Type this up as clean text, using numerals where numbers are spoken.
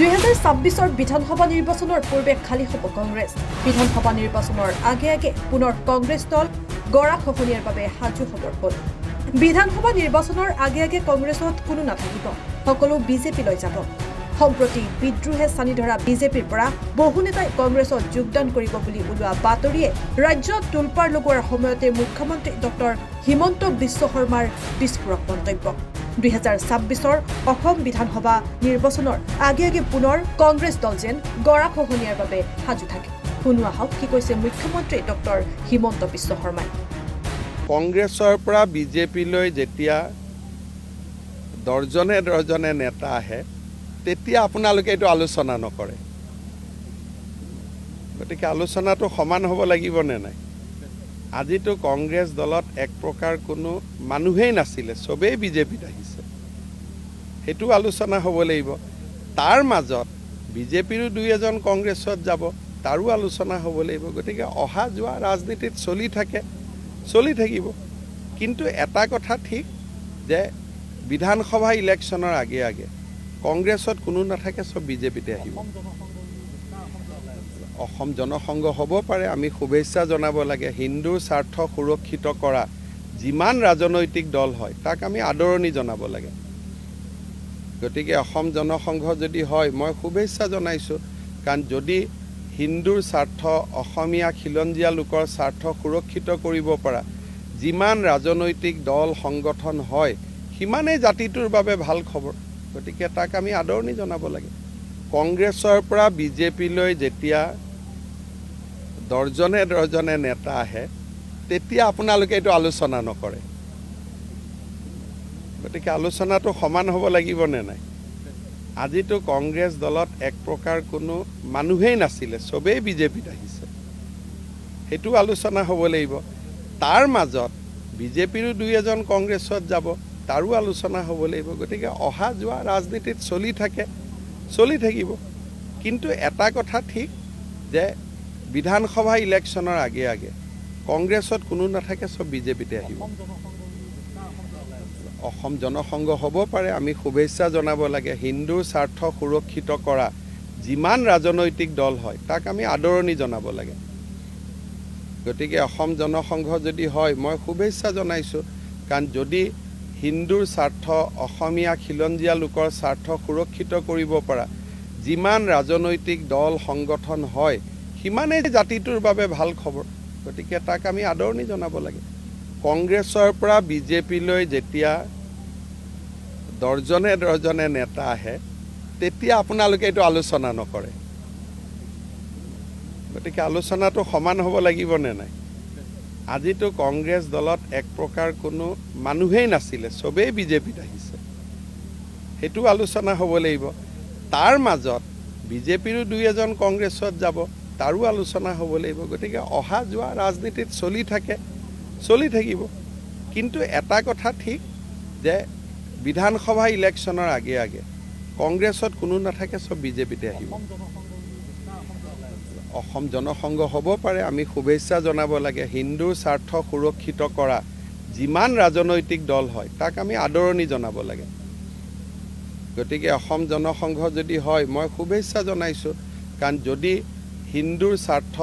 2026 বিধানসভা নিৰ্বাচনৰ পূৰ্বে খালী হ'ব কংগ্ৰেছ। বিধানসভা নিৰ্বাচনৰ আগে আগে পুনৰ কংগ্ৰেছ দল গৰাখহনীয়াৰ বাবে সাজু হ'বৰ হ'ল। বিধানসভা নিৰ্বাচনৰ আগে আগে কংগ্ৰেছত কোনো নাথাকিব, সকলো বিজেপিলৈ যাব। সম্প্ৰতি বিদ্ৰোহে চানি ধৰা বিজেপিৰ পৰা বহু নেতাই কংগ্ৰেছত যোগদান কৰিব বুলি ওলোৱা বাতৰিয়ে ৰাজ্যত তোলপাৰ লগোৱাৰ সময়তে মুখ্যমন্ত্ৰী ডক্টৰ হিমন্ত বিশ্ব শৰ্মাৰ বিস্ফোৰক মন্তব্য। 2026 অসম বিধানসভা নিৰ্বাচনৰ আগে আগে পুনৰ কংগ্ৰেছ দল যেন গৰাখহনীয়াৰ বাবে সাজু থাকে। শুনোৱা হওক কি কৈছে মুখ্যমন্ত্ৰী ডক্টৰ হিমন্ত বিশ্ব শৰ্মাই। কংগ্ৰেছৰ পৰা বিজেপিলৈ যেতিয়া দৰ্জনে নেতা আহে তেতিয়া আপোনালোকে এইটো আলোচনা নকৰে। গতিকে আলোচনাটো সমান হ'ব লাগিব নে নাই? আজিতো কংগ্ৰেছ দলত এক প্ৰকাৰ কোনো মানুহেই নাছিলে, চবেই বিজেপিত আহিছে, সেইটো আলোচনা হ'ব লাগিব। তাৰ মাজত বিজেপিৰো দুই এজন কংগ্ৰেছত যাব, তাৰো আলোচনা হ'ব লাগিব। গতিকে অহা যোৱা ৰাজনীতিত চলি থাকিব। কিন্তু এটা কথা ঠিক যে বিধানসভা ইলেকশ্যনৰ আগে আগে কংগ্ৰেছত কোনো নাথাকে, চব বিজেপিতে আহিব। অসম জনসংঘ হ'ব পাৰে, আমি শুভেচ্ছা জনাব লাগে। হিন্দুৰ স্বাৰ্থ সুৰক্ষিত কৰা যিমান ৰাজনৈতিক দল হয় তাক আমি আদৰণি জনাব লাগে। গতিকে অসম জনসংঘ যদি হয় মই শুভেচ্ছা জনাইছোঁ, কাৰণ যদি হিন্দুৰ স্বাৰ্থ, অসমীয়া খিলঞ্জীয়া লোকৰ স্বাৰ্থ সুৰক্ষিত কৰিব পৰা যিমান ৰাজনৈতিক দল সংগঠন হয় সিমানেই জাতিটোৰ বাবে ভাল খবৰ। গতিকে তাক আমি আদৰণি জনাব লাগে। কংগ্ৰেছৰ পৰা বিজেপিলৈ যেতিয়া দৰ্জনে নেতা আহে তেতিয়া আপোনালোকে এইটো আলোচনা নকৰে। গতিকে আলোচনাটো সমান হ'ব লাগিব নে নাই? আজিতো কংগ্ৰেছ দলত এক প্ৰকাৰ কোনো মানুহেই নাছিলে, চবেই বিজেপিত আহিছে, সেইটো আলোচনা হ'ব লাগিব। তাৰ মাজত বিজেপিৰো দুই এজন কংগ্ৰেছত যাব, তাৰো আলোচনা হ'ব লাগিব। গতিকে অহা যোৱা ৰাজনীতিত চলি থাকিব। কিন্তু এটা কথা ঠিক যে বিধানসভা ইলেকশ্যনৰ আগে আগে কংগ্ৰেছত কোনো নাথাকে, চব বিজেপিতে আহিব। অসম জনসংঘ হ'ব পাৰে, আমি শুভেচ্ছা জনাব লাগে। হিন্দুৰ স্বাৰ্থ সুৰক্ষিত কৰা যিমান ৰাজনৈতিক দল হয় তাক আমি আদৰণি জনাব লাগে। গতিকে অসম জনসংঘ যদি হয় মই শুভেচ্ছা জনাইছোঁ, কাৰণ যদি হিন্দুৰ স্বাৰ্থ, অসমীয়া খিলঞ্জীয়া লোকৰ স্বাৰ্থ সুৰক্ষিত কৰিব পৰা যিমান ৰাজনৈতিক দল সংগঠন হয় সিমানেই জাতিটোৰ বাবে ভাল খবৰ। গতিকে তাক আমি আদৰণি জনাব লাগে। কংগ্ৰেছৰ পৰা বিজেপিলৈ যেতিয়া দৰ্জনে নেতা আহে তেতিয়া আপোনালোকে এইটো আলোচনা নকৰে। গতিকে আলোচনাটো সমান হ'ব লাগিব নে নাই? আজিতো কংগ্ৰেছ দলত এক প্ৰকাৰ কোনো মানুহেই নাছিলে, চবেই বিজেপিত আহিছে, সেইটো আলোচনা হ'ব লাগিব। তাৰ মাজত বিজেপিৰো দুই এজন কংগ্ৰেছত যাব, তাৰো আলোচনা হ'ব লাগিব। গতিকে অহা যোৱা ৰাজনীতিত চলি থাকিব। কিন্তু এটা কথা ঠিক যে বিধানসভা ইলেকশ্যনৰ আগে আগে কংগ্ৰেছত কোনো নাথাকে, চব বিজেপিতে আহিব। অসম জনসংঘ হ'ব পাৰে, আমি শুভেচ্ছা জনাব লাগে। হিন্দুৰ স্বাৰ্থ সুৰক্ষিত কৰা যিমান ৰাজনৈতিক দল হয় তাক আমি আদৰণি জনাব লাগে। গতিকে অসম জনসংঘ যদি হয় মই শুভেচ্ছা জনাইছোঁ, কাৰণ যদি হিন্দুৰ স্বাৰ্থ,